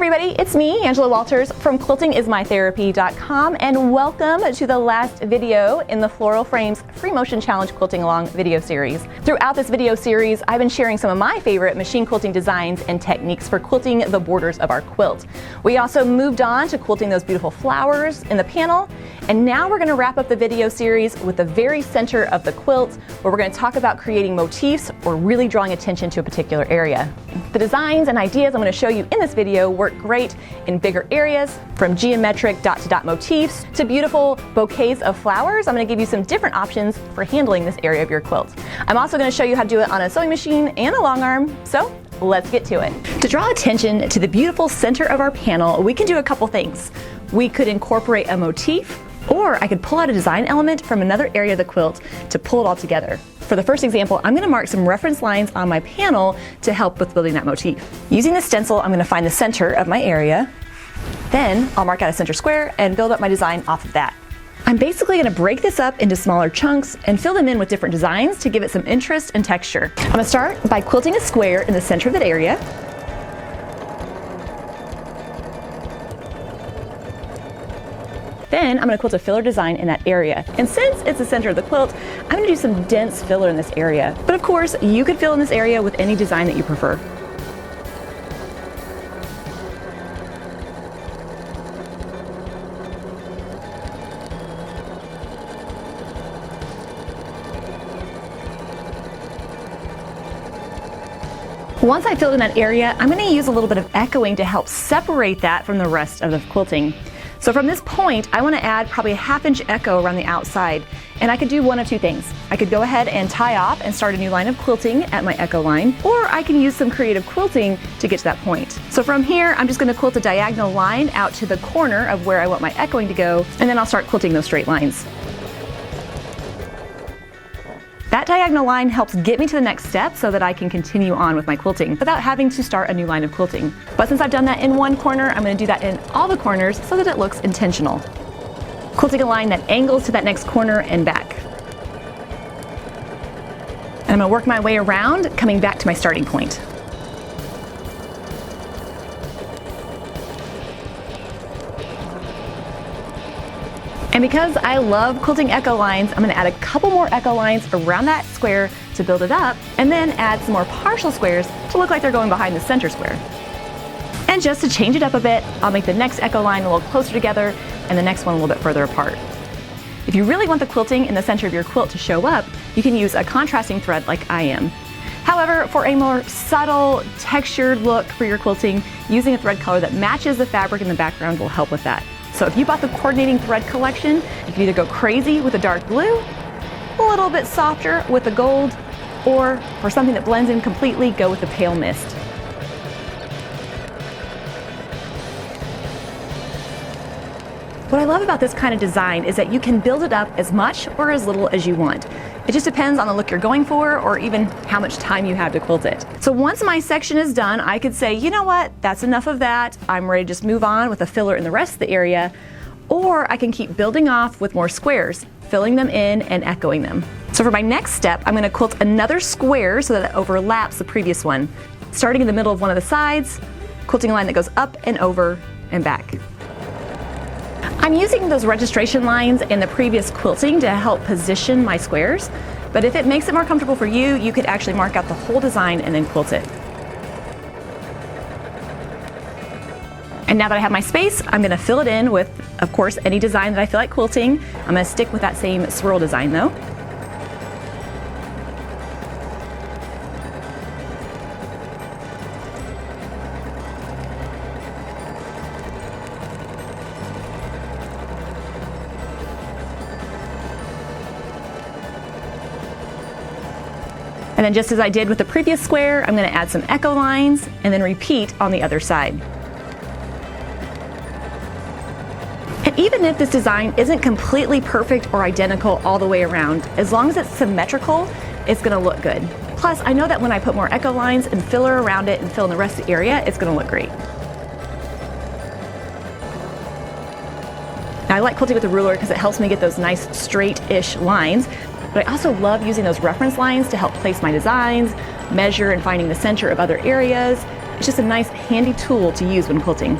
everybody, it's me, Angela Walters from quiltingismytherapy.com, and welcome to the last video in the Floral Frames Free Motion Challenge Quilting Along video series. Throughout this video series, I've been sharing some of my favorite machine quilting designs and techniques for quilting the borders of our quilt. We also moved on to quilting those beautiful flowers in the panel, and now we're going to wrap up the video series with the very center of the quilt, where we're going to talk about creating motifs or really drawing attention to a particular area. The designs and ideas I'm going to show you in this video work great in bigger areas, from geometric dot-to-dot motifs to beautiful bouquets of flowers. I'm going to give you some different options for handling this area of your quilt. I'm also going to show you how to do it on a sewing machine and a long arm, so let's get to it. To draw attention to the beautiful center of our panel, we can do a couple things. We could incorporate a motif, or I could pull out a design element from another area of the quilt to pull it all together. For the first example, I'm going to mark some reference lines on my panel to help with building that motif. Using the stencil, I'm going to find the center of my area. Then I'll mark out a center square and build up my design off of that. I'm basically going to break this up into smaller chunks and fill them in with different designs to give it some interest and texture. I'm going to start by quilting a square in the center of that area. Then I'm going to quilt a filler design in that area. And since it's the center of the quilt, I'm going to do some dense filler in this area. But of course, you could fill in this area with any design that you prefer. Once I filled in that area, I'm going to use a little bit of echoing to help separate that from the rest of the quilting. So from this point, I want to add probably a ½ inch echo around the outside, and I could do one of two things. I could go ahead and tie off and start a new line of quilting at my echo line, or I can use some creative quilting to get to that point. So from here, I'm just going to quilt a diagonal line out to the corner of where I want my echoing to go, and then I'll start quilting those straight lines. That diagonal line helps get me to the next step so that I can continue on with my quilting without having to start a new line of quilting. But since I've done that in one corner, I'm going to do that in all the corners so that it looks intentional. Quilting a line that angles to that next corner and back. And I'm going to work my way around, coming back to my starting point. And because I love quilting echo lines, I'm going to add a couple more echo lines around that square to build it up, and then add some more partial squares to look like they're going behind the center square. And just to change it up a bit, I'll make the next echo line a little closer together and the next one a little bit further apart. If you really want the quilting in the center of your quilt to show up, you can use a contrasting thread like I am. However, for a more subtle, textured look for your quilting, using a thread color that matches the fabric in the background will help with that. So if you bought the coordinating thread collection, you can either go crazy with the dark blue, a little bit softer with the gold, or for something that blends in completely, go with the pale mist. What I love about this kind of design is that you can build it up as much or as little as you want. It just depends on the look you're going for, or even how much time you have to quilt it. So once my section is done, I could say, you know what, that's enough of that. I'm ready to just move on with a filler in the rest of the area. Or I can keep building off with more squares, filling them in and echoing them. So for my next step, I'm going to quilt another square so that it overlaps the previous one. Starting in the middle of one of the sides, quilting a line that goes up and over and back. I'm using those registration lines in the previous quilting to help position my squares, but if it makes it more comfortable for you, you could actually mark out the whole design and then quilt it. And now that I have my space, I'm going to fill it in with, of course, any design that I feel like quilting. I'm going to stick with that same swirl design though. And then just as I did with the previous square, I'm going to add some echo lines and then repeat on the other side. And even if this design isn't completely perfect or identical all the way around, as long as it's symmetrical, it's going to look good. Plus, I know that when I put more echo lines and filler around it and fill in the rest of the area, it's going to look great. Now, I like quilting with a ruler because it helps me get those nice straight-ish lines. But I also love using those reference lines to help place my designs, measure and finding the center of other areas, It's just a nice handy tool to use when quilting.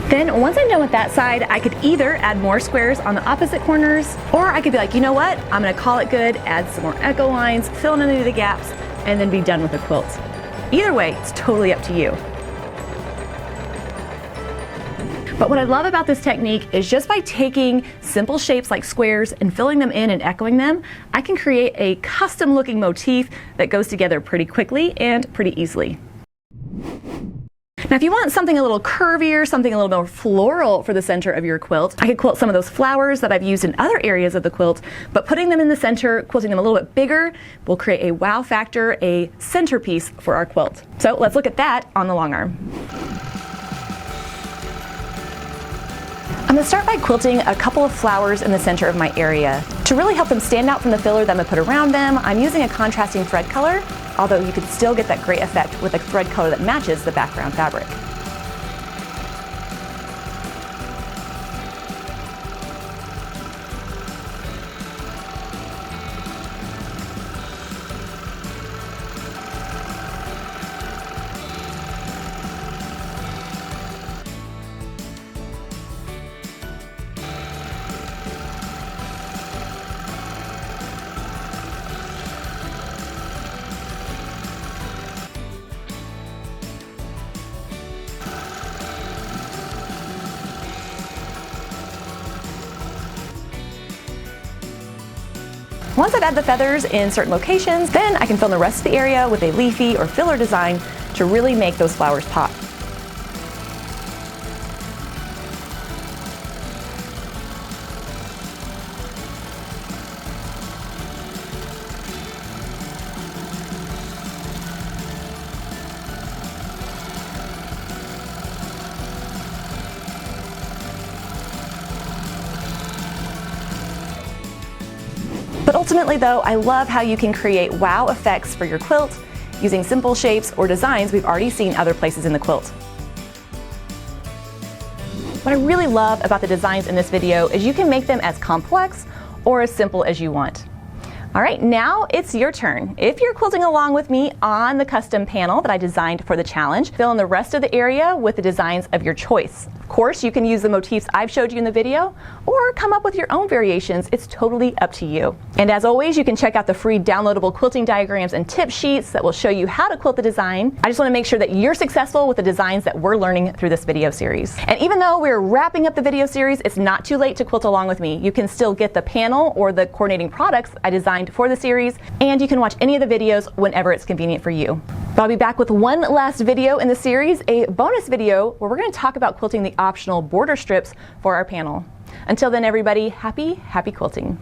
Then once I'm done with that side, I could either add more squares on the opposite corners, or I could be like, you know what, I'm gonna call it good, add some more echo lines, fill in any of the gaps, and then be done with the quilt. Either way, it's totally up to you. But what I love about this technique is just by taking simple shapes like squares and filling them in and echoing them, I can create a custom looking motif that goes together pretty quickly and pretty easily. Now if you want something a little curvier, something a little more floral for the center of your quilt, I could quilt some of those flowers that I've used in other areas of the quilt, but putting them in the center, quilting them a little bit bigger, will create a wow factor, a centerpiece for our quilt. So let's look at that on the long arm. I'm going to start by quilting a couple of flowers in the center of my area. To really help them stand out from the filler that I'm going to put around them, I'm using a contrasting thread color, although you could still get that great effect with a thread color that matches the background fabric. Once I've added the feathers in certain locations, then I can fill in the rest of the area with a leafy or filler design to really make those flowers pop. But ultimately though, I love how you can create wow effects for your quilt using simple shapes or designs we've already seen other places in the quilt. What I really love about the designs in this video is you can make them as complex or as simple as you want. All right, now it's your turn. If you're quilting along with me on the custom panel that I designed for the challenge, fill in the rest of the area with the designs of your choice. Of course, you can use the motifs I've showed you in the video or come up with your own variations. It's totally up to you. And as always, you can check out the free downloadable quilting diagrams and tip sheets that will show you how to quilt the design. I just want to make sure that you're successful with the designs that we're learning through this video series. And even though we're wrapping up the video series, it's not too late to quilt along with me. You can still get the panel or the coordinating products I designed for the series, and you can watch any of the videos whenever it's convenient for you. But I'll be back with one last video in the series, a bonus video where we're going to talk about quilting the optional border strips for our panel. Until then, everybody, happy quilting.